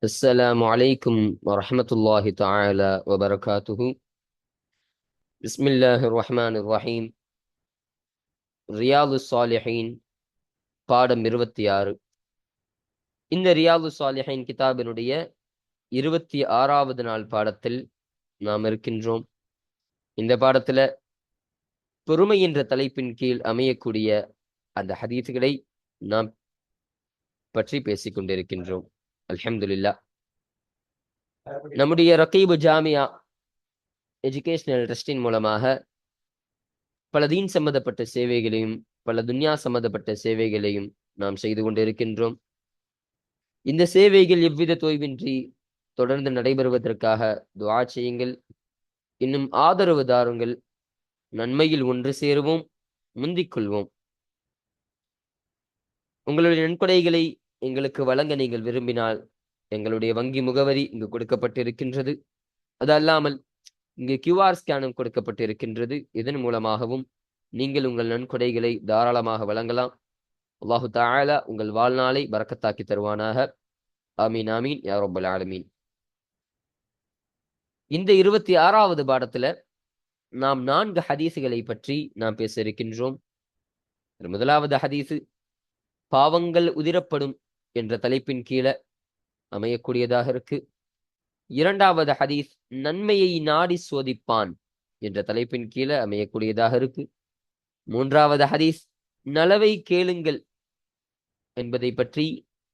السلام عليكم ورحمة الله تعالى وبركاته. بسم الله الرحمن الرحيم. ரியாது சாலிஹீன் பாடம் 26. இந்த ரியாது சாலிஹீன் கிதாபினுடைய 26வது நாள் பாடத்தில் நாம் இருக்கின்றோம். இந்த பாடத்துல பொறுமை என்ற தலைப்பின் கீழ் அமையக்கூடிய அந்த ஹதீஸ்களை நாம் பற்றி பேசிக் கொண்டிருக்கின்றோம். அல்ஹம்துலில்லாஹ். நம்முடைய ரகீபு ஜாமியா எஜுகேஷனல் ட்ரஸ்டின் மூலமாக பல தீன் சம்பந்தப்பட்ட சேவைகளையும் பல துன்யா சம்பந்தப்பட்ட சேவைகளையும் நாம் செய்து கொண்டிருக்கின்றோம். இந்த சேவைகள் எவ்வித தொய்வின்றி தொடர்ந்து நடைபெறுவதற்காக துஆ செய்யுங்கள். இன்னும் ஆதரவு தாருங்கள். நன்மையில் ஒன்று சேருவோம், முந்திக் கொள்வோம். உங்களுடைய நன்கொடைகளை எங்களுக்கு வழங்க நீங்கள் விரும்பினால் எங்களுடைய வங்கி முகவரி இங்கு கொடுக்கப்பட்டிருக்கின்றது. அது அல்லாமல் இங்கு QR ஸ்கேனும் கொடுக்கப்பட்டிருக்கின்றது. இதன் மூலமாகவும் நீங்கள் உங்கள் நன்கொடைகளை தாராளமாக வழங்கலாம். அல்லாஹு தஆலா உங்கள் வாழ்நாளை பரக்கத்தாக்கி தருவானாக. ஆமீன் ஆமீன் யா ரப்பல் ஆலமீன். இந்த 26வது பாடத்துல நாம் 4 ஹதீசுகளை பற்றி நாம் பேச இருக்கின்றோம். முதலாவது ஹதீசு பாவங்கள் உதிரப்படும் என்ற தலைப்பின் கீழே அமையக்கூடியதாக இருக்கு. இரண்டாவது ஹதீஸ் நன்மையை நாடி சோதிப்பான் என்ற தலைப்பின் கீழே அமையக்கூடியதாக இருக்கு. மூன்றாவது ஹதீஸ் நலவை கேளுங்கள் என்பதை பற்றி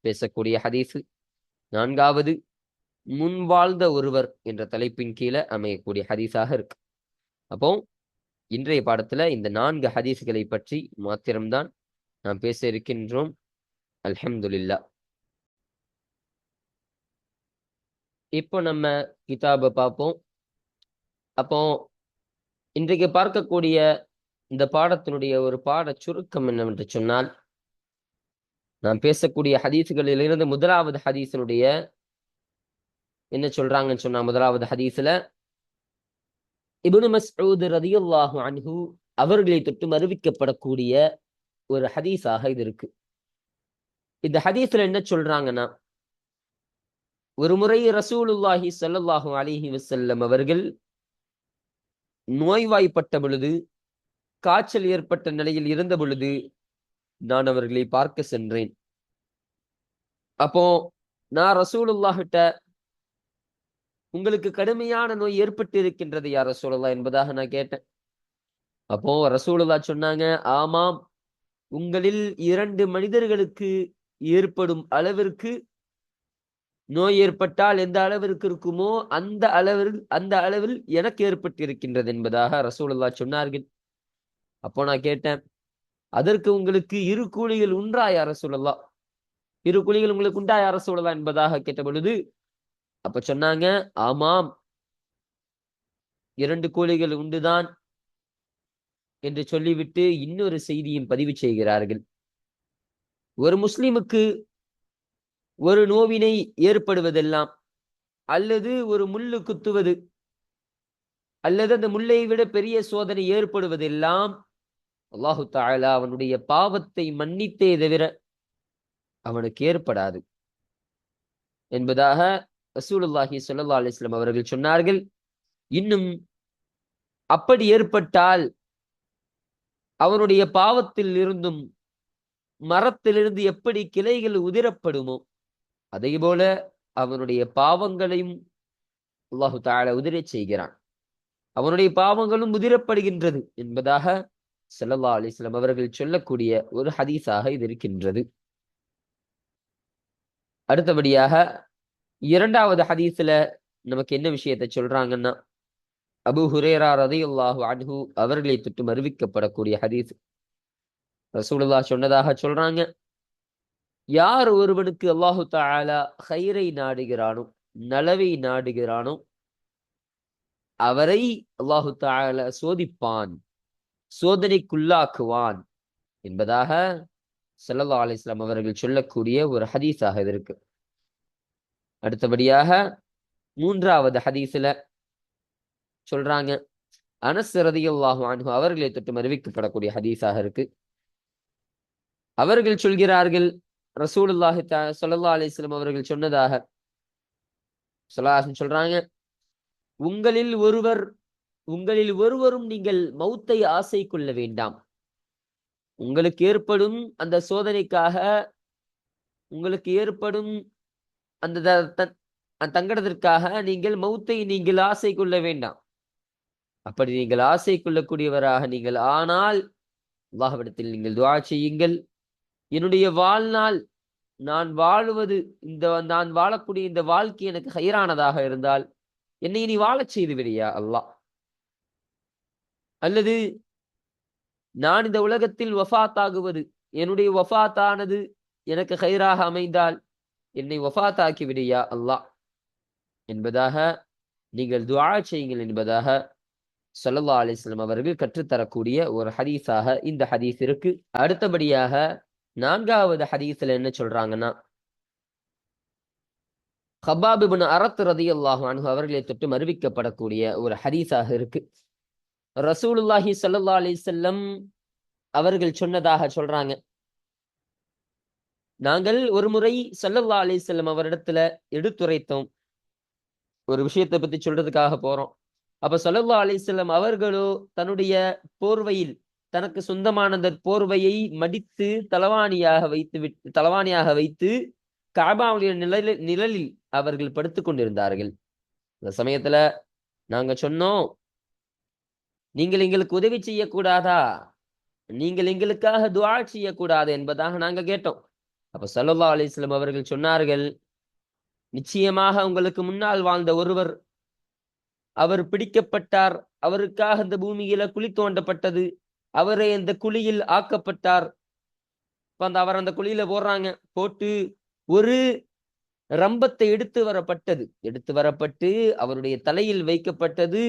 பேசக்கூடிய ஹதீஸு. நான்காவது முன்வாழ்ந்த ஒருவர் என்ற தலைப்பின் கீழே அமையக்கூடிய ஹதீஸாக இருக்கு. அப்போ இன்றைய பாடத்துல இந்த 4 ஹதீஸ்களை பற்றி மாத்திரம்தான் நாம் பேச இருக்கின்றோம். அல்ஹம்துலில்லாஹ். இப்போ நம்ம கிதாபை பார்ப்போம். அப்போ இன்றைக்கு பார்க்கக்கூடிய இந்த பாடத்தினுடைய ஒரு பாட சுருக்கம் என்னவென்று சொன்னால், நாம் பேசக்கூடிய ஹதீசுகளிலிருந்து முதலாவது ஹதீஸினுடைய என்ன சொல்றாங்கன்னு சொன்னா, முதலாவது ஹதீஸ்ல இப்னு மஸ்ஊத் ரலியல்லாஹு அன்ஹு அவர்களை தொட்டு அறிவிக்கப்படக்கூடிய ஒரு ஹதீஸாக இது இருக்கு. இந்த ஹதீஸ்ல என்ன சொல்றாங்கன்னா, ஒரு முறை ரசூலுல்லாஹி ஸல்லல்லாஹு அலைஹி வஸல்லம் அவர்கள் நோய்வாய்ப்பட்ட பொழுது, காய்ச்சல் ஏற்பட்ட நிலையில் இருந்த பொழுது நான் அவர்களை பார்க்க சென்றேன். அப்போ நான் ரசூலுல்லாஹ்கிட்ட உங்களுக்கு கடுமையான நோய் ஏற்பட்டு இருக்கின்றது யா ரசூலுல்லாஹ் என்பதாக நான் கேட்டேன். அப்போ ரசூலுல்லாஹ் சொன்னாங்க, ஆமாம், உங்களில் 2 மனிதர்களுக்கு ஏற்படும் அளவிற்கு நோய் ஏற்பட்டால் எந்த அளவிற்கு இருக்குமோ அந்த அளவில் எனக்கு ஏற்பட்டு இருக்கின்றது என்பதாக ரசூலுல்லாஹ் சொன்னார்கள். அப்போ நான் கேட்டேன், அதற்கு உங்களுக்கு 2 கூலிகள் உண்டா யா ரசூலுல்லாஹ்? 2 கூலிகள் உங்களுக்கு உண்டா யா ரசூலுல்லாஹ் என்பதாக கேட்ட பொழுது அப்ப சொன்னாங்க, ஆமாம், 2 கூலிகள் உண்டுதான் என்று சொல்லிவிட்டு இன்னொரு செய்தியும் பதிவு செய்கிறார்கள். ஒரு முஸ்லிமுக்கு ஒரு நோவினை ஏற்படுவதெல்லாம், அல்லது ஒரு முள்ளு குத்துவது, அல்லது அந்த முல்லை விட பெரிய சோதனை ஏற்படுவதெல்லாம் அல்லாஹு தஆலா அவனுடைய பாவத்தை மன்னித்தே தவிர அவனுக்கு ஏற்படாது என்பதாக ரசூலுல்லாஹி ஸல்லல்லாஹு அலைஹி வஸல்லம் அவர்கள் சொன்னார்கள். இன்னும் அப்படி ஏற்பட்டால் அவனுடைய பாவத்தில் இருந்தும் மரத்திலிருந்து எப்படி கிளைகள் உதிரப்படுமோ அதே போல அவனுடைய பாவங்களையும் அல்லாஹு தஆலா உதிரச் செய்கிறான். அவனுடைய பாவங்களும் உதிரப்படுகின்றது என்பதாக ஸல்லல்லாஹு அலைஹி வஸல்லம் அவர்கள் சொல்லக்கூடிய ஒரு ஹதீஸாக இது இருக்கின்றது. அடுத்தபடியாக இரண்டாவது ஹதீஸ்ல நமக்கு என்ன விஷயத்தை சொல்றாங்கன்னா, அபூ ஹுரைரா ரலியல்லாஹு அன்ஹு அவர்களை தொட்டு அறிவிக்கப்படக்கூடிய ஹதீஸ். ரசூலுல்லாஹ் சொன்னதாக சொல்றாங்க, யார் ஒருவனுக்கு அல்லாஹு தஆலா கைரை நாடுகிறானோ, நலவை நாடுகிறானோ, அவரை அல்லாஹு தஆலா சோதிப்பான், சோதனைக்குள்ளாக்குவான் என்பதாக ஸல்லல்லாஹு அலைஹி வஸல்லம் அவர்கள் சொல்லக்கூடிய ஒரு ஹதீஸாக இது இருக்கு. அடுத்தபடியாக மூன்றாவது ஹதீஸ்ல சொல்றாங்க, அனஸ் ரலியல்லாஹு அன்ஹு அவர்களை தொட்டு அறிவிக்கப்படக்கூடிய ஹதீஸாக இருக்கு. அவர்கள் சொல்கிறார்கள், ரசூலுல்லாஹி ஸல்லல்லாஹு அலைஹி வஸல்லம் அவர்கள் சொன்னதாக, சொல்றாங்க, உங்களில் ஒருவரும் நீங்கள் மௌத்தை ஆசை கொள்ள வேண்டாம். உங்களுக்கு ஏற்படும் அந்த சோதனைக்காக, உங்களுக்கு ஏற்படும் அந்த தங்கடத்திற்காக நீங்கள் மௌத்தை நீங்கள் ஆசை கொள்ள வேண்டாம். அப்படி நீங்கள் ஆசை கொள்ளக்கூடியவராக நீங்கள் ஆனால் அல்லாஹ்விடத்தில் நீங்கள் துஆ செய்யுங்கள். என்னுடைய வாழ்நாள் நான் வாழக்கூடிய இந்த வாழ்க்கை எனக்கு ஹைரானதாக இருந்தால் என்னை நீ வாழச் செய்து விடியா அல்லாஹ். அல்லது நான் இந்த உலகத்தில் வஃபாத்தாகுவது, என்னுடைய வஃபாத்தானது எனக்கு ஹைராக அமைந்தால் என்னை வஃபாத்தாக்கி விடியா அல்லாஹ் என்பதாக நீங்கள் துஆ செய்யுங்கள் என்பதாக ஸல்லல்லாஹு அலைஹி வஸல்லம் அவர்கள் கற்றுத்தரக்கூடிய ஒரு ஹதீஸாக இந்த ஹதீஸ் இருக்கு. அடுத்தபடியாக 4வது ஹதீஸ்ல என்ன சொல்றாங்கன்னா, ஹப்பாப் இப்னு அரத் ரலியல்லாஹு அன்ஹு அவர்களை தொட்டு அறிவிக்கப்படக்கூடிய ஒரு ஹதீஸாக இருக்கு. ரசூலுல்லாஹி ஸல்லல்லாஹு அலைஹி வஸல்லம் அவர்கள் சொன்னதாக சொல்றாங்க, நாங்கள் ஒரு முறை ஸல்லல்லாஹு அலைஹி வஸல்லம் அவரிடத்துல எடுத்துரைத்தோம். ஒரு விஷயத்தை பத்தி சொல்றதுக்காக போறோம். அப்ப ஸல்லல்லாஹு அலைஹி வஸல்லம் அவர்களோ தன்னுடைய போர்வையில் தனக்கு சொந்தமான அந்த போர்வையை மடித்து தலவாணியாக வைத்து கஅபாவுடைய நிழலில் அவர்கள் படுத்துக் கொண்டிருந்தார்கள். அந்த சமயத்துல நாங்க சொன்னோம், நீங்கள் எங்களுக்கு உதவி செய்யக்கூடாதா, நீங்கள் எங்களுக்காக துஆ செய்யக்கூடாது என்பதாக நாங்க கேட்டோம். அப்ப ஸல்லல்லாஹு அலைஹி வஸல்லம் அவர்கள் சொன்னார்கள், நிச்சயமாக உங்களுக்கு முன்னால் வாழ்ந்த ஒருவர், அவர் பிடிக்கப்பட்டார், அவருக்காக இந்த பூமியில குழி தோண்டப்பட்டது, அவரை அந்த குழியில் ஆக்கப்பட்டார். அவர் அந்த குழியில போட்டு ஒரு ரம்பத்தை எடுத்து வரப்பட்டு அவருடைய தலையில் வைக்கப்பட்டது.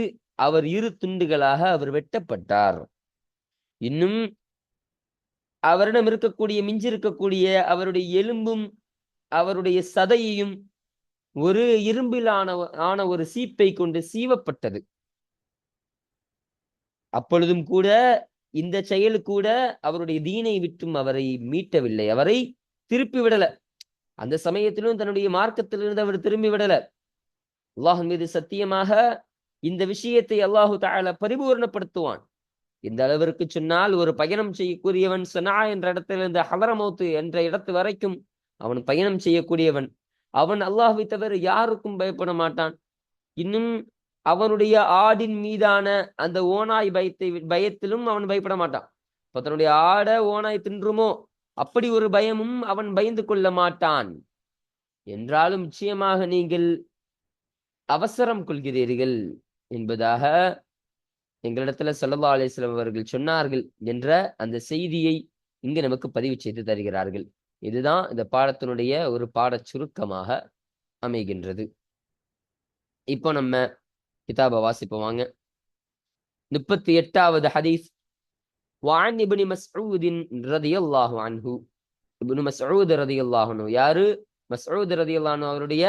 அவர் 2 துண்டுகளாக அவர் வெட்டப்பட்டார். இன்னும் அவரிடம் மிஞ்சிருக்கக்கூடிய அவருடைய எலும்பும் அவருடைய சதையையும் ஒரு இரும்பில் ஆன ஒரு சீப்பை கொண்டு சீவப்பட்டது. அப்பொழுதும் கூட இந்த செயல் கூட அவருடைய தீனை விட்டும் அவரை மீட்டவில்லை, அவரை திருப்பி விடல. அந்த சமயத்திலும் தன்னுடைய மார்க்கத்திலிருந்து அவர் திரும்பி விடல. அல்லாஹ் மீது சத்தியமாக இந்த விஷயத்தை அல்லாஹு தஆலா பரிபூர்ணப்படுத்துவான். இந்த அளவிற்கு சொன்னால், ஒரு பயணம் செய்யக்கூடியவன் சனா என்ற இடத்திலிருந்து ஹலரமௌத் என்ற இடத்து வரைக்கும் அவன் பயணம் செய்யக்கூடியவன். அவன் அல்லாஹ்வை தவிர யாருக்கும் பயப்பட மாட்டான். இன்னும் அவனுடைய ஆடின் மீதான அந்த ஓனாய் பயத்திலும் அவன் பயப்பட மாட்டான். இப்ப தன்னுடைய ஆட ஓனாய் தின்றுமோ அப்படி ஒரு பயமும் அவன் பயந்து கொள்ள மாட்டான். என்றாலும் நிச்சயமாக நீங்கள் அவசரம் கொள்கிறீர்கள் என்பதாக எங்களிடத்துல ஸல்லல்லாஹு அலைஹி வஸல்லம் அவர்கள் சொன்னார்கள் என்ற அந்த செய்தியை இங்கு நமக்கு பதிவு செய்து தருகிறார்கள். இதுதான் இந்த பாடத்தினுடைய ஒரு பாடச் சுருக்கமாக அமைகின்றது. இப்போ நம்ம கிதாபை வாசிப்போம் வாங்க. 38வது ஹதீஸ். وعن ابن مسعود رضي الله عنه. இப்னு மஸ்ஊத் ரலியல்லாஹு அன்ஹு யாரு? மஸ்ஊத் ரலியல்லாஹு அன்ஹு அவருடைய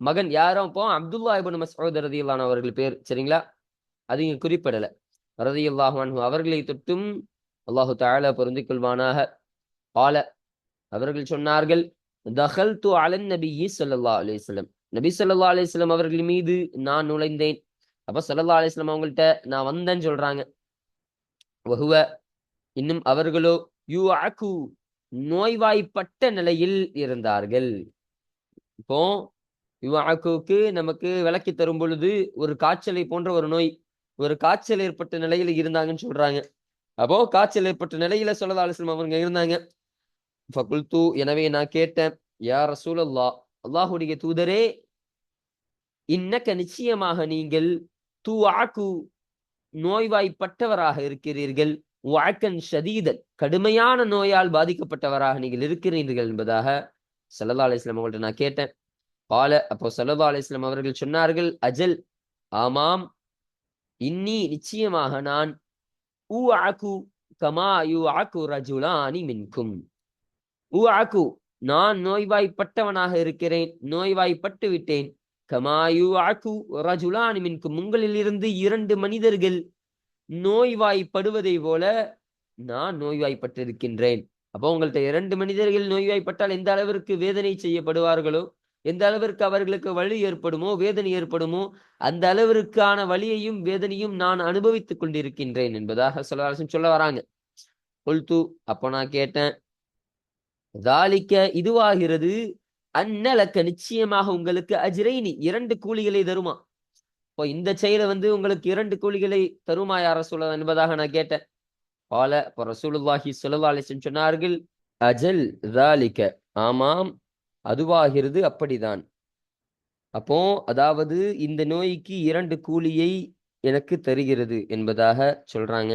மகன். யாரும் இப்போ அப்துல்லாஹ் இப்னு மஸ்ஊத் ரலியல்லாஹு அன்ஹு அவர்கள் பேர், சரிங்களா? அது இங்க குறிப்பிடல. ரலியல்லாஹு அன்ஹு அவர்களை தொட்டும் அல்லாஹு தஆலா பொருந்திக் கொள்வானாக. قال அவர்கள் சொன்னார்கள், தகல்து அலன் நபியி ஸல்லல்லாஹு அலைஹி வஸல்லம், நபி ஸல்லல்லாஹு அலைஹி வஸல்லம் அவர்கள் மீது நான் நுழைந்தேன். அப்ப ஸல்லல்லாஹு அலைஹி வஸல்லம் அவங்கள்ட்ட நான் வந்தேன்னு சொல்றாங்க. வஹுவ இன்னும் அவர்களோ யுஅகு நோய்வாய்ப்பட்ட நிலையில் இருந்தார்கள். இப்போ யுஅகுக்கு நமக்கு விளக்கி தரும் பொழுது ஒரு காய்ச்சலை போன்ற ஒரு நோய், ஒரு காய்ச்சல் ஏற்பட்ட நிலையில இருந்தாங்கன்னு சொல்றாங்க. அப்போ காய்ச்சல் ஏற்பட்ட நிலையில ஸல்லல்லாஹு அலைஹி வஸல்லம் அவங்க இருந்தாங்க. ஃபகுல்து எனவே நான் கேட்டேன், யா ரசூலல்லாஹ் அல்லாஹ்வுடைய தூதரே, இன்னக நிச்சயமாக நீங்கள் துஆகு நோய்வாய்ப்பட்டவராக இருக்கிறீர்கள், வஅக்கன் ஷதீதன் கடுமையான நோயால் பாதிக்கப்பட்டவராக நீங்கள் இருக்கிறீர்கள் என்பதாக ஸல்லல்லாஹு அலைஹி வஸல்லம் அவங்கள்ட்ட நான் கேட்டேன். قال அப்போ ஸல்லல்லாஹு அலைஹி வஸல்லம் அவர்கள் சொன்னார்கள், அஜல் ஆமாம், இன்னி நிச்சயமாக நான் உஅகு கமா யுஅகு ரஜுலானி மின்கும். உஅகு நான் நோய்வாய்ப்பட்டவனாக இருக்கிறேன், நோய்வாய்ப்பட்டு விட்டேன். கமா யுஅகு ரஜுலானி மின்கும் உங்களில் இருந்து 2 மனிதர்கள் நோய்வாய்ப்படுவதை போல நான் நோய்வாய்ப்பட்டிருக்கின்றேன். அப்போ உங்கள்ட்ட 2 மனிதர்கள் நோய்வாய்ப்பட்டால் எந்த அளவிற்கு வேதனை செய்யப்படுவார்களோ, எந்த அளவிற்கு அவர்களுக்கு வலி ஏற்படுமோ வேதனை ஏற்படுமோ அந்த அளவிற்கான வலியையும் வேதனையும் நான் அனுபவித்துக் கொண்டிருக்கின்றேன் என்பதாக சொல்ல வராங்க. கொல்து அப்போ நான் கேட்டேன், தாலிக்க இதுவாகிறது, அன்னலக்க நிச்சயமாக உங்களுக்கு அஜ்ரைனி 2 கூலிகளை தருமா. இப்போ இந்த செயலை உங்களுக்கு 2 கூலிகளை தருமா யார சொல்ல என்பதாக நான் கேட்டேன். பால இப்போ ரசூலுல்லாஹி ஸல்லல்லாஹு அலைஹி வஸல்லம் சொன்னார்கள், அஜல் தாலிக்க, ஆமாம் அதுவாகிறது, அப்படிதான். அப்போ அதாவது இந்த நோய்க்கு 2 கூலியை எனக்கு தருகிறது என்பதாக சொல்றாங்க.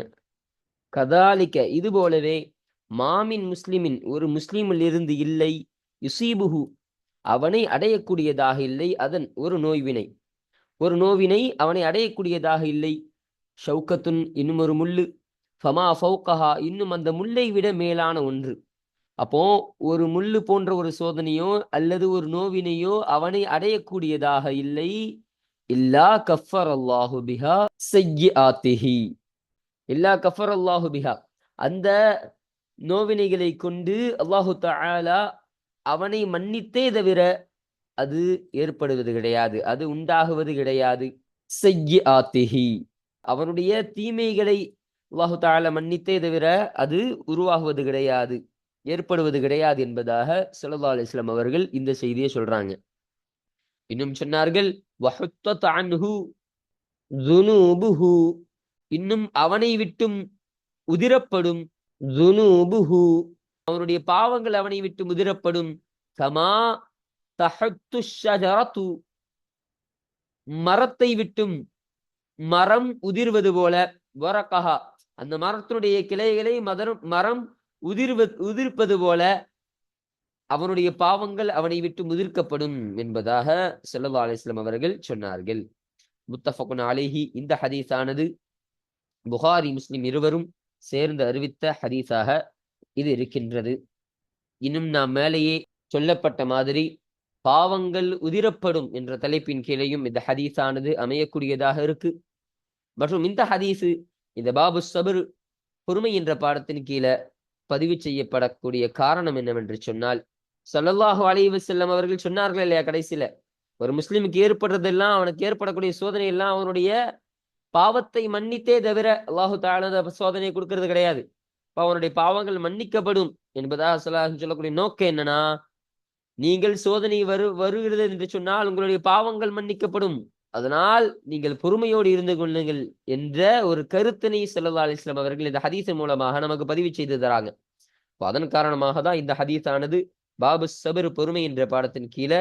கதாலிக்க இது போலவே மாமின் முஸ்லிமின் ஒரு முஸ்லிமில் இருந்து இல்லை, யுசீபுஹு அவனை அடையக்கூடியதாக இல்லை, அதன் ஒரு நோவினை அவனை அடையக்கூடியதாக இல்லை, ஷவுக்கத்துன் இன்னும் ஒரு முள்ளு, ஃபமா ஃபௌகஹா இன்னும் அந்த முல்லை விட மேலான ஒன்று. அப்போ ஒரு முள்ளு போன்ற ஒரு சோதனையோ அல்லது ஒரு நோவினையோ அவனை அடையக்கூடியதாக இல்லை, இல்லா கஃபர் அல்லாஹு பிஹா ஸய்யிஆத்திஹி, இல்லா கஃபர் அல்லாஹு பிஹா அந்த நோவினைகளை கொண்டு அல்லாஹு தஆலா அவனை மன்னித்தே தவிர அது ஏற்படுவது கிடையாது, அது உண்டாகுவது கிடையாது. ஸய்யிஆத்திஹி அவனுடைய தீமைகளை அல்லாஹு தஆலா மன்னித்தே தவிர அது உருவாகுவது கிடையாது, ஏற்படுவது கிடையாது என்பதாக ஸல்லல்லாஹு அலைஹி வஸல்லம் அவர்கள் இந்த செய்தியை சொல்றாங்க. இன்னும் சொன்னார்கள், வஹுத்தத் அன்ஹு ஸுனூபுஹு இன்னும் அவனை விட்டும் உதிரப்படும், ஸுனூபுஹு அவனுடைய பாவங்கள் அவனை விட்டு உதிரப்படும், கமா தஹத்து ஷஜரத்து மரத்தை விட்டும் மரம் உதிர்வது போல, வரகஹா அந்த மரத்தினுடைய கிளைகளை மரம் உதிர்ப்பது போல அவனுடைய பாவங்கள் அவனை விட்டு முதிர்க்கப்படும் என்பதாக ஸல்லல்லாஹு அலைஹி வஸல்லம் அவர்கள் சொன்னார்கள். முத்தஃபகுன் அலைஹி இந்த ஹதீஸானது புகாரி முஸ்லிம் இருவரும் சேர்ந்து அறிவித்த ஹதீஸாக இது இருக்கின்றது. இன்னும் நாம் மேலேயே சொல்லப்பட்ட மாதிரி பாவங்கள் உதிரப்படும் என்ற தலைப்பின் கீழையும் இந்த ஹதீஸானது அமையக்கூடியதாக இருக்கு. மற்றும் இந்த ஹதீஸு இந்த பாபு சபர் பொறுமை என்ற பாடத்தின் கீழே பதிவு செய்யப்படக்கூடிய காரணம் என்னவென்று சொன்னால், ஸல்லல்லாஹு அலைஹி வஸல்லம் அவர்கள் சொன்னார்கள் இல்லையா, கடைசியில ஒரு முஸ்லிமுக்கு ஏற்படுறதெல்லாம் அவனுக்கு ஏற்படக்கூடிய சோதனை எல்லாம் அவனுடைய பாவத்தை மன்னித்தே தவிர அல்லாஹு தஆலா சோதனையை கொடுக்கறது கிடையாது. அவனுடைய பாவங்கள் மன்னிக்கப்படும் என்பதாக சொல்லக்கூடிய நோக்கம் என்னன்னா, நீங்கள் சோதனை வருகிறது என்று சொன்னால் உங்களுடைய பாவங்கள் மன்னிக்கப்படும், அதனால் நீங்கள் பொறுமையோடு இருந்து கொள்ளுங்கள் என்ற ஒரு கருத்தினை ஸல்லல்லாஹு அலைஹி வஸல்லம் அவர்கள் இந்த ஹதீஸின் மூலமாக நமக்கு பதிவு செய்து தராங்க. அதன் காரணமாக தான் இந்த ஹதீஸானது பாபு சபர் பொறுமை என்ற பாடத்தின் கீழே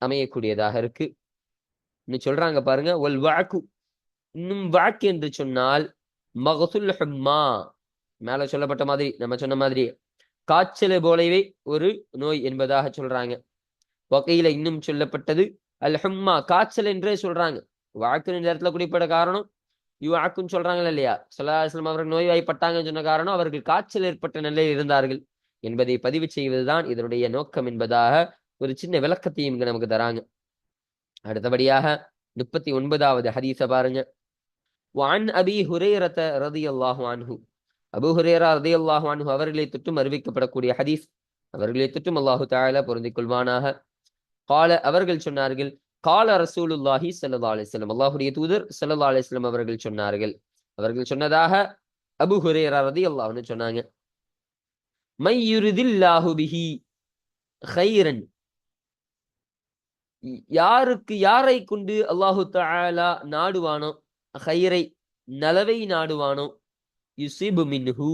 அமையக்கூடியதாக இருக்கு. இன்னும் சொல்றாங்க பாருங்க, ஒல் வாக்கு இன்னும் வாக்கு என்று சொன்னால் மகசுல் ஹும்மா, மேல சொல்லப்பட்ட மாதிரி நம்ம சொன்ன மாதிரி காய்ச்சலை போலவே ஒரு நோய் என்பதாக சொல்றாங்க. வகையில இன்னும் சொல்லப்பட்டது அல் ஹும்மா, காய்ச்சல் என்றே சொல்றாங்க. வாக்கு நேரத்துல குறிப்பிட்ட காரணம் வாக்குன்னு சொல்றாங்க இல்லையா, ஸல்லல்லாஹு அலைஹி வஸல்லம் அவர்கள் நோய்வாய்ப்பட்டாங்கன்னு சொன்ன காரணம் அவர்கள் காய்ச்சல் ஏற்பட்ட நிலையில் இருந்தார்கள் என்பதை பதிவு செய்வதுதான் இதனுடைய நோக்கம் என்பதாக ஒரு சின்ன விளக்கத்தையும் இங்க நமக்கு தராங்க. அடுத்தபடியாக 39வது ஹதீஸ பாருங்க. வஅன் அபீ ஹுரைரத ரலியல்லாஹு அன்ஹு, அபூ ஹுரைரா ரலியல்லாஹு அன்ஹு அவர்களை தொட்டும் அறிவிக்கப்படக்கூடிய ஹதீஸ், அவர்களை தொட்டும் அல்லாஹு தஆலா பொருந்திக் கொள்வானாக. கால அவர்கள் சொன்னார்கள், கால ரசூலுல்லாஹி ஸல்லல்லாஹு அலைஹி வஸல்லம் அல்லாஹ்வுடைய தூதர் ஸல்லல்லாஹு அலைஹி வஸல்லம் அவர்கள் சொன்னார்கள். அவர்கள் சொன்னதாக அபூ ஹுரைரா ரலியல்லாஹு அன்ஹு சொன்னாங்க, மை யுரிதில்லாஹு பிஹி கைரன், யாரை கொண்டு அல்லாஹு தஆலா நாடுவானோ, கைரை நலவை நாடுவானோ, யுஸிபு மின்ஹு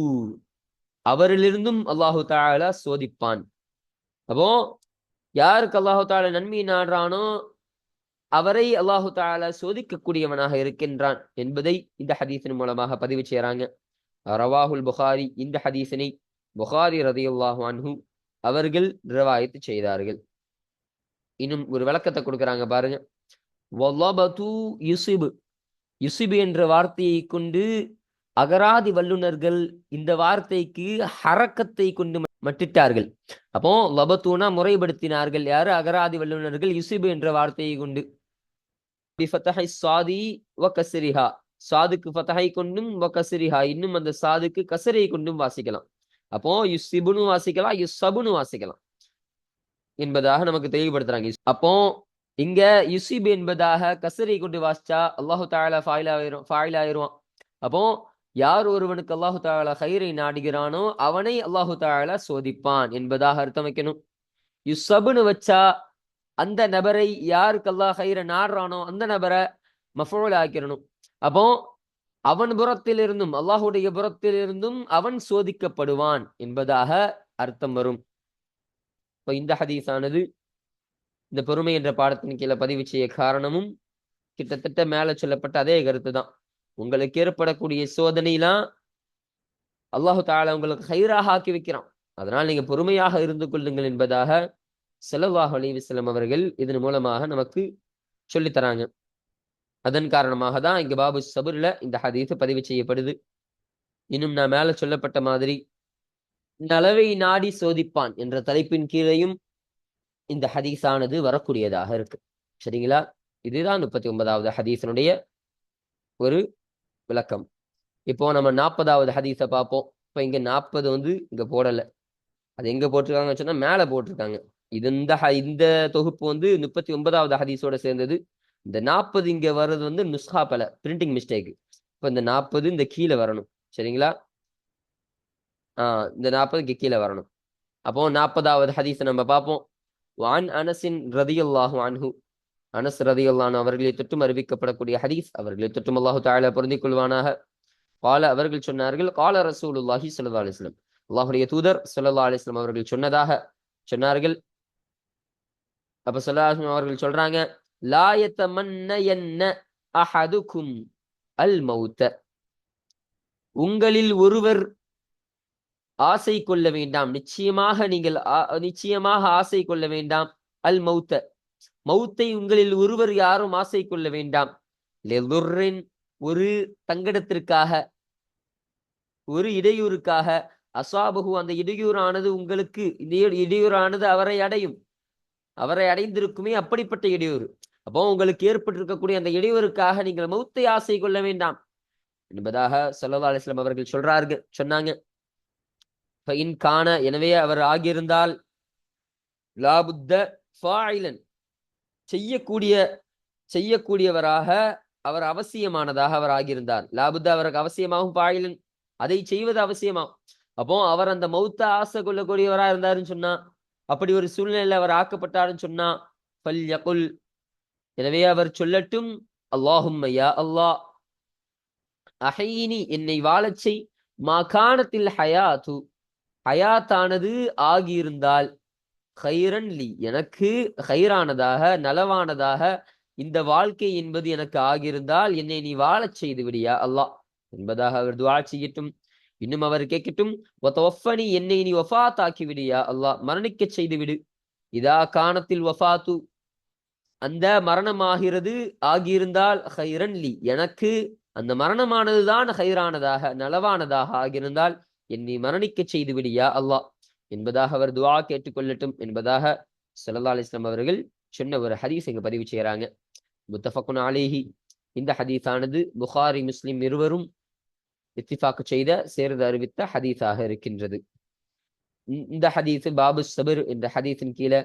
அவரிலிருந்தும் அல்லாஹு தஆலா சோதிப்பான். அப்போ யாருக்கு அல்லாஹு தஆலா நன்மை நாடுறானோ அவரை அல்லாஹு தஆலா சோதிக்கக்கூடியவனாக இருக்கின்றான் என்பதை இந்த ஹதீஸின் மூலமாக பதிவு செய்யறாங்க. ரவாஹுல் புகாரி, இந்த ஹதீஸினை புகாரி ரலியல்லாஹு அன்ஹு அவர்கள் ரிவாயத் செய்தார்கள். இன்னும் ஒரு விளக்கத்தை கொடுக்கறாங்க பாருங்க. வல்லபது யுஸிபு, யுஸிபு என்ற வார்த்தையை கொண்டு அகராதி வல்லுநர்கள் இந்த வார்த்தைக்கு ஹரக்கத்தை கொண்டு மட்டிட்டார்கள். அப்போ லபத்தூனா முறைப்படுத்தினார்கள் யாரு, அகராதி வல்லுநர்கள், யுஸிபு என்ற வார்த்தையை கொண்டு. பிஃபதஹி ஸாதி வ கஸ்ரிஹா, சாதுக்கு ஃபதஹை கொண்டும் வ கஸ்ரிஹா இன்னும் அந்த சாதுக்கு கஸ்ரை கொண்டும் வாசிக்கலாம். அப்போ யுஸிபுனு வாசிக்கலாம், யுஸபுனு வாசிக்கலாம். என்பதாக நமக்கு தெளிவுபடுத்துறாங்க. அப்போ இங்க யுசிப் என்பதாக கசரை கொண்டு வாசிச்சா அல்லாஹு தாலா ஃபாயில் ஆயிரும். அப்போ யார் ஒருவனுக்கு அல்லாஹு தாலா ஹைரை நாடுகிறானோ அவனை அல்லாஹு தாலா சோதிப்பான் என்பதாக அர்த்தம் வைக்கணும். யுசப்னு வச்சா அந்த நபரை யாருக்கு அல்லாஹ் ஹைரை நாடுறானோ அந்த நபரை மஃபூல் ஆக்கிரணும். அப்போ அவன் புறத்திலிருந்தும் அல்லாஹுடைய புறத்திலிருந்தும் அவன் சோதிக்கப்படுவான் என்பதாக அர்த்தம் வரும். இப்போ இந்த ஹதீஸானது இந்த பொறுமை என்ற பாடத்தின் கீழே பதிவு செய்ய காரணமும் கிட்டத்தட்ட மேல சொல்லப்பட்ட அதே கருத்து தான். உங்களுக்கு ஏற்படக்கூடிய சோதனைலாம் அல்லாஹு தாலா உங்களுக்கு ஹைராக ஆக்கி வைக்கிறான். அதனால் நீங்க பொறுமையாக இருந்து கொள்ளுங்கள் என்பதாக ஸல்லல்லாஹு அலைஹி வஸல்லம் அவர்கள் இதன் மூலமாக நமக்கு சொல்லித்தராங்க. அதன் காரணமாக தான் இங்க பாபு சபுர்ல இந்த ஹதீஸ் பதிவு செய்யப்படுது. இன்னும் நான் மேல சொல்லப்பட்ட மாதிரி நலவை நாடி சோதிப்பான் என்ற தலைப்பின் கீழையும் இந்த ஹதீஸானது வரக்கூடியதாக இருக்கு. சரிங்களா? இதுதான் 39வது ஹதீஸனுடைய ஒரு விளக்கம். இப்போ நம்ம 40வது ஹதீஸை பார்ப்போம். இப்போ இங்க 40 இங்க போடல. அது எங்க போட்டிருக்காங்கன்னு சொன்னா மேல போட்டிருக்காங்க. இந்த தொகுப்பு 39வது ஹதீஸோட சேர்ந்தது. இந்த 40 இங்க வர்றது நுஸ்ஹா பல பிரிண்டிங் மிஸ்டேக். இப்போ இந்த 40 இந்த கீழே வரணும். சரிங்களா? இந்த 40 இங்க கீழே வரணும். அப்போ 40வது ஹதீஸை நம்ம பார்ப்போம். வான் அனஸின் ரதியல்லாஹு அன்ஹு, அனஸ் ரதியல்லாஹு அன்ஹு அவர்களை தொட்டும் அறிவிக்கப்படக்கூடிய ஹதீஸ். அவர்களை தொட்டும் அல்லாஹு தஆலா பொருந்திக் கொள்வானாக. கால அவர்கள் சொன்னார்கள், கால ரசூலுல்லாஹி ஸல்லல்லாஹு அலைஹி வஸல்லம், அல்லாஹ்வுடைய தூதர் ஸல்லல்லாஹு அலைஹி வஸல்லம் அவர்கள் சொன்னார்கள். அப்ப ஸல்லல்லாஹு அலைஹி வஸல்லம் அவர்கள் சொல்றாங்க, லா யதமன்னயன்ன அஹதுக்கும் அல் மௌத, உங்களில் ஒருவர் ஆசை கொள்ள வேண்டாம், நிச்சயமாக ஆசை கொள்ள வேண்டாம். அல் மௌத்த, மௌத்தை உங்களில் ஒருவர் யாரும் ஆசை கொள்ள வேண்டாம். லெதுர்ரின், ஒரு தங்கடத்திற்காக, ஒரு இடையூறுக்காக. அசாபகு, அந்த இடையூறானது உங்களுக்கு, இந்த இடையூறானது அவரை அடையும், அவரை அடைந்திருக்குமே அப்படிப்பட்ட இடையூறு. அப்போ உங்களுக்கு ஏற்பட்டிருக்கக்கூடிய அந்த இடையூறுக்காக நீங்கள் மௌத்தை ஆசை கொள்ள வேண்டாம் என்பதாக ஸல்லல்லாஹு அலைஹி வஸல்லம் அவர்கள் சொன்னாங்க. கான, எனவே அவர் ஆகியிருந்தால், லாபுத்த ஃபாயிலன், செய்யக்கூடியவராக அவர் அவசியமானதாக அவர் ஆகியிருந்தார். லாபுத்த அவருக்கு அவசியமாகும், ஃபாயிலன் அதை செய்வது அவசியமாகும். அப்போ அவர் அந்த மௌத்த ஆசை கொள்ளக்கூடியவராக இருந்தாருன்னு சொன்னா, அப்படி ஒரு சூழ்நிலையில் அவர் ஆக்கப்பட்டாருன்னு சொன்னா, ஃபல்யகுல், எனவே அவர் சொல்லட்டும், அல்லாஹும்ம யா அல்லாஹ், அஹீனி, என்னை வாழச் செய், மா கானத்தில் ஹயாத்து, ஹயாத்தானது ஆகியிருந்தால், ஹைரன் லி, எனக்கு ஹைரானதாக நலவானதாக இந்த வாழ்க்கை என்பது எனக்கு ஆகியிருந்தால் என்னை நீ வாழச் செய்து விடியா அல்லாஹ் என்பதாக அவர் துஆ செய்யட்டும். இன்னும் அவர் கேட்கட்டும், வதவஃபனி, என்னை நீ வஃபாத் ஆக்கி விடியா அல்லாஹ், மரணிக்க செய்து விடு. இதா கானத்தில் வஃபாத்து, அந்த மரணமாகிறது ஆகியிருந்தால், ஹைரன் லி, எனக்கு அந்த மரணமானதுதான் ஹைரானதாக நலவானதாக ஆகியிருந்தால் என்னை மரணிக்க செய்து விடியா அல்லாஹ் என்பதாக அவர் துஆ கேட்டுக்கொள்ளட்டும் என்பதாக ஸல்லல்லாஹு அலைஹி வஸல்லம் அவர்கள் சொன்ன ஒரு ஹதீஸ் இங்க பதிவு செய்யறாங்க. முத்தஃபக்குன் அலைஹி, இந்த ஹதீஸானது புகாரி முஸ்லிம் இருவரும் இத்திஃபாக் செய்த சேர்ந்து அறிவித்த ஹதீஸாக இருக்கின்றது. இந்த ஹதீஸ் பாபு சபர் என்ற ஹதீஸின் கீழே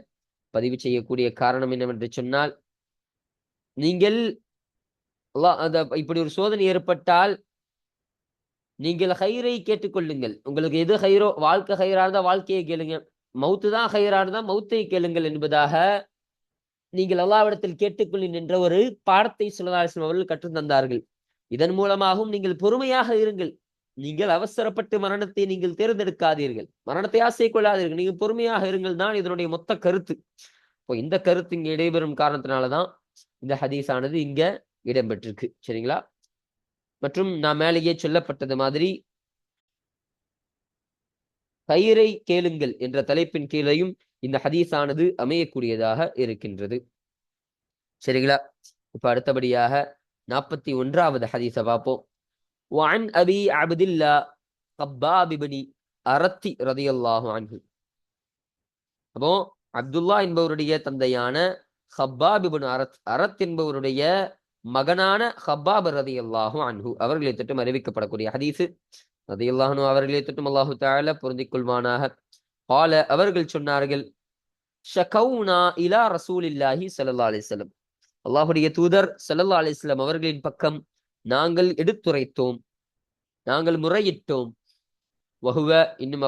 பதிவு செய்யக்கூடிய காரணம் என்னவென்று சொன்னால், நீங்கள் இப்படி ஒரு சோதனை ஏற்பட்டால் நீங்கள் ஹைரை கேட்டுக்கொள்ளுங்கள். உங்களுக்கு எது ஹைரோ, வாழ்க்கை ஹைரா இருந்தா வாழ்க்கையை கேளுங்க, மௌத்து தான் ஹைரா இருந்தா மௌத்தை கேளுங்கள் என்பதாக நீங்கள் அல்லாஹ்விடத்தில் கேட்டுக்கொள்ளுங்கள் என்ற ஒரு பாடத்தை ஸல்லல்லாஹு அலைஹி வஸல்லம் அவர்கள் கற்றுத் தந்தார்கள். இதன் மூலமாகவும் நீங்கள் பொறுமையாக இருங்கள், நீங்கள் அவசரப்பட்டு மரணத்தை நீங்கள் தேர்ந்தெடுக்காதீர்கள், மரணத்தை ஆசை கொள்ளாதீர்கள், நீங்கள் பொறுமையாக இருங்கள் தான் இதனுடைய மொத்த கருத்து. இப்போ இந்த கருத்து இங்க இடைபெறும் காரணத்தினாலதான் இந்த ஹதீஸானது இங்க இடம்பெற்றிருக்கு. சரிங்களா? மற்றும் நான் மேலேயே சொல்லப்பட்டது மாதிரி கயிறை கேளுங்கள் என்ற தலைப்பின் கீழையும் இந்த ஹதீஸானது அமையக்கூடியதாக இருக்கின்றது. சரிங்களா? இப்ப அடுத்தபடியாக 41வது ஹதீஸை பார்ப்போம். وعن أبي عبد الله خباب بن أرت رضي الله عنه. அப்போ அப்துல்லா என்பவருடைய தந்தையான ஹப்பாப் இப்னு அரத் என்பவருடைய மகனான ஹப்பாப் ரலியல்லாஹு அன்ஹு அவர்களை தொட்டும் அறிவிக்கப்படக்கூடிய ஹதீஸ். ரலியல்லாஹு அன்ஹு அவர்களை தொட்டும் அல்லாஹு தஆலா பொருந்திக் கொள்வானாக. கால, அவர்கள் சொன்னார்கள், ஷகவுனா இலா ரசூலில்லாஹி ஸல்லல்லாஹு அலைஹி வஸல்லம். அல்லாஹுடைய தூதர் ஸல்லல்லாஹு அலைஹி வஸல்லம் அவர்களின் பக்கம் நாங்கள் எடுத்துரைத்தோம், நாங்கள் முறையிட்டோம். வஹுவ இன்னும்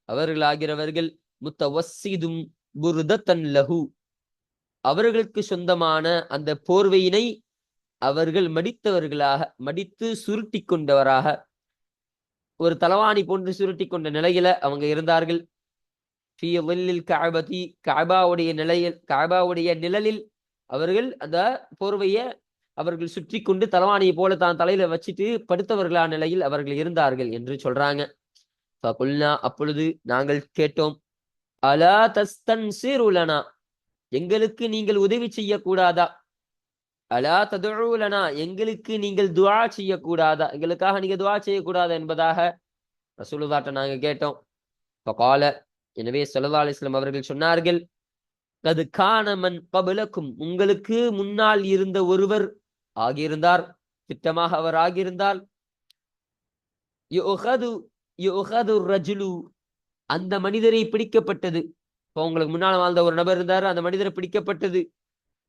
அவர்களாகிறவர்கள் முத்தவஸ்ஸிதும் புர்தத்தன் லஹு, அவர்களுக்கு சொந்தமான அந்த போர்வையினை அவர்கள் மடித்து சுருட்டி கொண்டவராக, ஒரு தலவாணி போன்று சுருட்டி கொண்ட நிலையில அவங்க இருந்தார்கள். கஅபாவுடைய நிழலில் அவர்கள் அந்த போர்வையை அவர்கள் சுற்றி கொண்டு தலவாணியை போல தான் தலையில வச்சுட்டு படுத்தவர்களான நிலையில் அவர்கள் இருந்தார்கள் என்று சொல்றாங்க. அப்பொழுது நாங்கள் கேட்டோம், அலா தஸ்தன்சிரு லனா, எங்களுக்கு நீங்கள் உதவி செய்யக்கூடாதா? அலா ததுஉ லனா, எங்களுக்கு நீங்கள் துஆ செய்யக்கூடாதா? எங்களுக்காக நீங்க துஆ செய்யக்கூடாதா என்பதாக ரசூலுல்லாஹ்ட்ட நாங்க கேட்டோம். ஃபகால, எனவே ஸல்லல்லாஹு அலைஹி வஸல்லம் அவர்கள் சொன்னார்கள், கது கான மன் கபலக்கும், உங்களுக்கு முன்னால் இருந்த ஒருவர் ஆகியிருந்தார், திட்டமாக அவர் ஆகியிருந்தால், யுஅகது ரஜுலு, அந்த மனிதரை பிடிக்கப்பட்டது. இப்போ உங்களுக்கு முன்னால் வாழ்ந்த ஒரு நபர் இருந்தார், அந்த மனிதரை பிடிக்கப்பட்டது.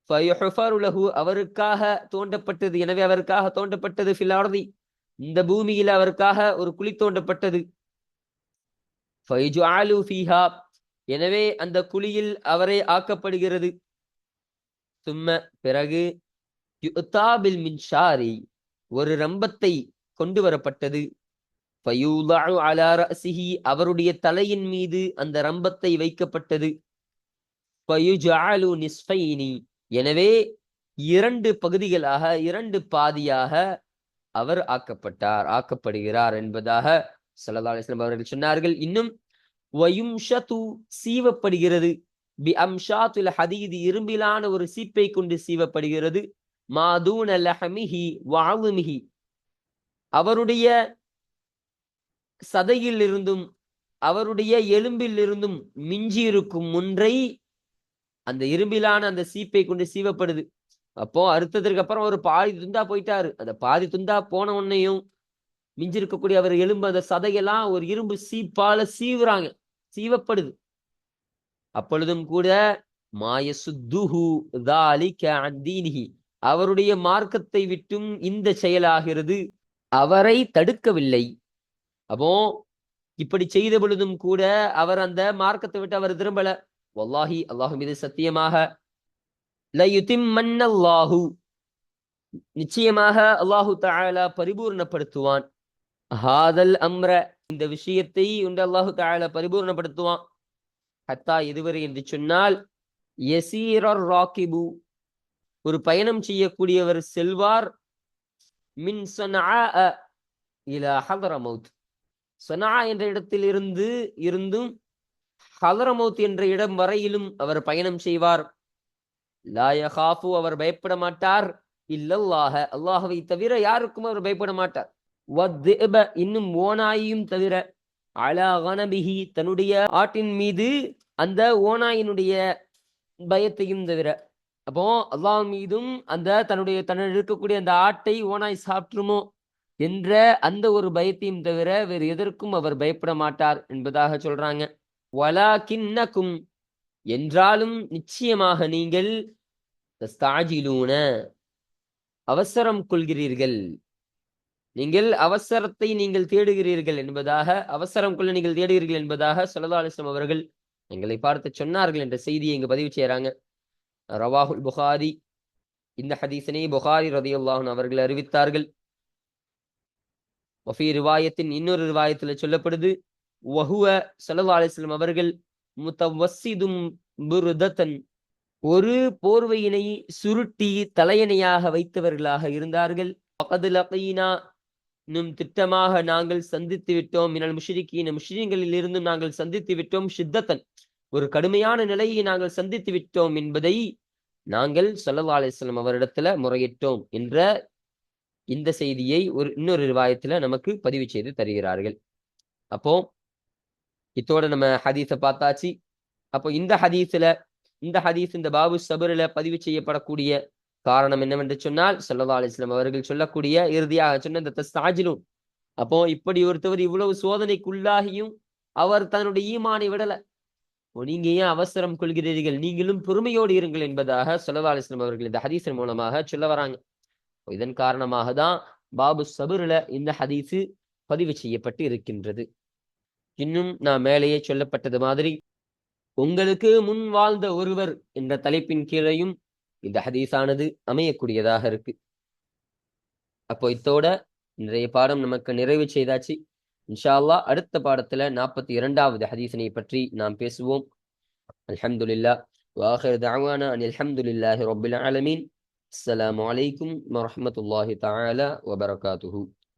ஃபயுஹ்ஃபரு லஹு, அவருக்காக தோண்டப்பட்டது. எனவே அவருக்காக தோண்டப்பட்டது. ஃபில் அர்தி, இந்த பூமியில் அவருக்காக ஒரு குழி தோண்டப்பட்டது. ஃபயுஜஅலு ஃபீஹா, எனவே அந்த குழியில் அவரை ஆக்கப்படுகிறது. சும்ம, பிறகு, யுத்தா பில் மின்ஷாரி, ஒரு ரம்பத்தை கொண்டு வரப்பட்டது. ஃபயூதஉ அலா ரஅஸிஹி, அவருடைய தலையின் மீது அந்த ரம்பத்தை வைக்கப்பட்டது. ஃபயுஜஅலு நிஸ்ஃபைனி, எனவே 2 பகுதிகளாக, 2 பாதியாக அவர் ஆக்கப்படுகிறார் என்பதாக ஸல்லல்லாஹு அலைஹி வஸல்லம் அவர்கள் சொன்னார்கள். இன்னும் வயும்ஷது, சீவப்படுகிறது. பி அம்ஷாத்துல் ஹதீத், இரும்பிலான ஒரு சீப்பை கொண்டு சீவப்படுகிறது. மாதூன லஹமிஹி வஅதுமிஹி, அவருடைய சதையில் இருந்தும் அவருடைய எலும்பில் இருந்தும் மிஞ்சி இருக்கும் ஒன்றை அந்த இரும்பிலான அந்த சீப்பை கொண்டு சீவப்படுது. அப்போ அறுத்ததற்கு அப்புறம் ஒரு பாதி துண்டா போயிட்டாரு. அந்த பாதி துண்டா போன உடனேயும் மிஞ்சி இருக்கக்கூடிய அவர் எலும்பு, அந்த சதையெல்லாம் ஒரு இரும்பு சீப்பால சீவப்படுது. அப்பொழுதும் கூட மாயசுத்துஹு தாலிக அன் தீனிஹி, அவருடைய மார்க்கத்தை விட்டும் இந்த செயலாகிறது, அவரை தடுக்கவில்லை. அப்போ இப்படி செய்த பொழுதும் கூட அவர் அந்த மார்க்கத்தை விட்டு அவர் திரும்பல. வல்லாஹி, அல்லாஹ் மீது சத்தியமாக, லயுதிம்மன்னல்லாஹு, நிச்சயமாக அல்லாஹு தஆலா பரிபூர்ணப்படுத்துவான். ஹாதல் அம்ர, இந்த விஷயத்தை உண்டு அல்லாஹு தஆலா பரிபூர்ணப்படுத்துவான். ஹத்தா, எதுவரை என்று சொன்னால், யசீரர் ராகிபு, ஒரு பயணம் செய்யக்கூடியவர் செல்வார். மின் ஸனஆ இலா ஹதரமௌத், ஸனஆ என்ற இடத்தில் இருந்தும் ஹதரமௌத் என்ற இடம் வரையிலும் அவர் பயணம் செய்வார். லா யகாஃபு, அவர் பயப்பட மாட்டார். இல்லல்லாஹ, அல்லாஹ்வை தவிர யாருக்கும் அவர் பயப்பட மாட்டார். வத்இப, இன்னும் ஓநாயையும் தவிர. அலா கனபிஹி, தன்னுடைய ஆட்டின் மீது அந்த ஓநாயினுடைய பயத்தையும் தவிர. அப்போ அல்லாஹ் மீதும் அந்த தன்னுடைய இருக்கக்கூடிய அந்த ஆட்டை ஓநாய் சாப்பிட்டுருமோ என்ற அந்த ஒரு பயத்தையும் தவிர வேறு எதற்கும் அவர் பயப்பட மாட்டார் என்பதாக சொல்றாங்க. வலாகின்னகும், என்றாலும் நிச்சயமாக நீங்கள், தஸ்தாஜிலூன, அவசரம் கொள்கிறீர்கள், நீங்கள் அவசரத்தை நீங்கள் தேடுகிறீர்கள் என்பதாக, அவசரம் கொள்ள நீங்கள் தேடுகிறீர்கள் என்பதாக ஸல்லல்லாஹு அலைஹி வஸல்லம் அவர்கள் எங்களை பார்த்து சொன்னார்கள் என்ற செய்தியை இங்கு பதிவு செய்யறாங்க. ரவாஹுல் புகாரி, இந்த ஹதீஸனை புகாரி ரலியல்லாஹு அன்ஹு அவர்கள் அறிவித்தார்கள். வஃபீ ரிவாயத்தின், இன்னொரு ரிவாயத்தில் சொல்லப்படுது, வஹுவ, ஸல்லல்லாஹு அலைஹி வஸல்லம் அவர்கள் முத்தவஸ்ஸிதும் புர்தத்தன், ஒரு போர்வையினை சுருட்டி தலையணையாக வைத்தவர்களாக இருந்தார்கள். வகத் லகீனா, இன்னும் திட்டமாக நாங்கள் சந்தித்து விட்டோம். மினல் முஷ்ரிகீன, முஷ்ரிகளில் இருந்தும் நாங்கள் சந்தித்து விட்டோம். ஷித்தத்தன், ஒரு கடுமையான நிலையை நாங்கள் சந்தித்து விட்டோம் என்பதை நாங்கள் ஸல்லல்லாஹு அலைஹி வஸல்லம் அவரிடத்துல முறையிட்டோம் என்ற இந்த செய்தியை இன்னொரு ரிவாயத்துல நமக்கு பதிவு செய்து தருகிறார்கள். அப்போ இத்தோட நம்ம ஹதீஸை பார்த்தாச்சு. அப்போ இந்த ஹதீஸ் இந்த பாபு சபரில பதிவு செய்யப்படக்கூடிய காரணம் என்னவென்று சொன்னால், ஸல்லல்லாஹு அலைஹி வஸல்லம் அவர்கள் சொல்லக்கூடிய இறுதியாக சொன்ன இந்த தஸ்தாஜிலூன். அப்போ இப்படி ஒருத்தவர் இவ்வளவு சோதனைக்குள்ளாகியும் அவர் தன்னுடைய ஈமானை விடல. நீங்க ஏன் அவசரம் கொள்கிறீர்கள், நீங்களும் பொறுமையோடு இருங்கள் என்பதாக ஸல்லல்லாஹு அலைஹி வஸல்லம் அவர்கள் இந்த ஹதீஸின் மூலமாக சொல்ல வராங்க. இதன் காரணமாக தான் பாபு சபுர்ல இந்த ஹதீஸு பதிவு செய்யப்பட்டு இருக்கின்றது. இன்னும் நான் மேலேயே சொல்லப்பட்டது மாதிரி உங்களுக்கு முன் வாழ்ந்த ஒருவர் என்ற தலைப்பின் கீழையும் இந்த ஹதீஸானது அமையக்கூடியதாக இருக்கு. அப்போ இத்தோட இன்றைய பாடம் நமக்கு நிறைவு செய்தாச்சு. இன்ஷா அல்லாஹ் அடுத்த பாடத்துல 42வது ஹதீஸினை பற்றி நாம் பேசுவோம். அல்ஹம்துலில்லாஹ் வ ஆகிரு தஅவானா அனில் ஹம்துலில்லாஹி ரப்பில் ஆலமீன். அஸ்ஸலாமு அலைக்கும் வ ரஹ்மத்துல்லாஹி தஆலா வ பரகாத்துஹு.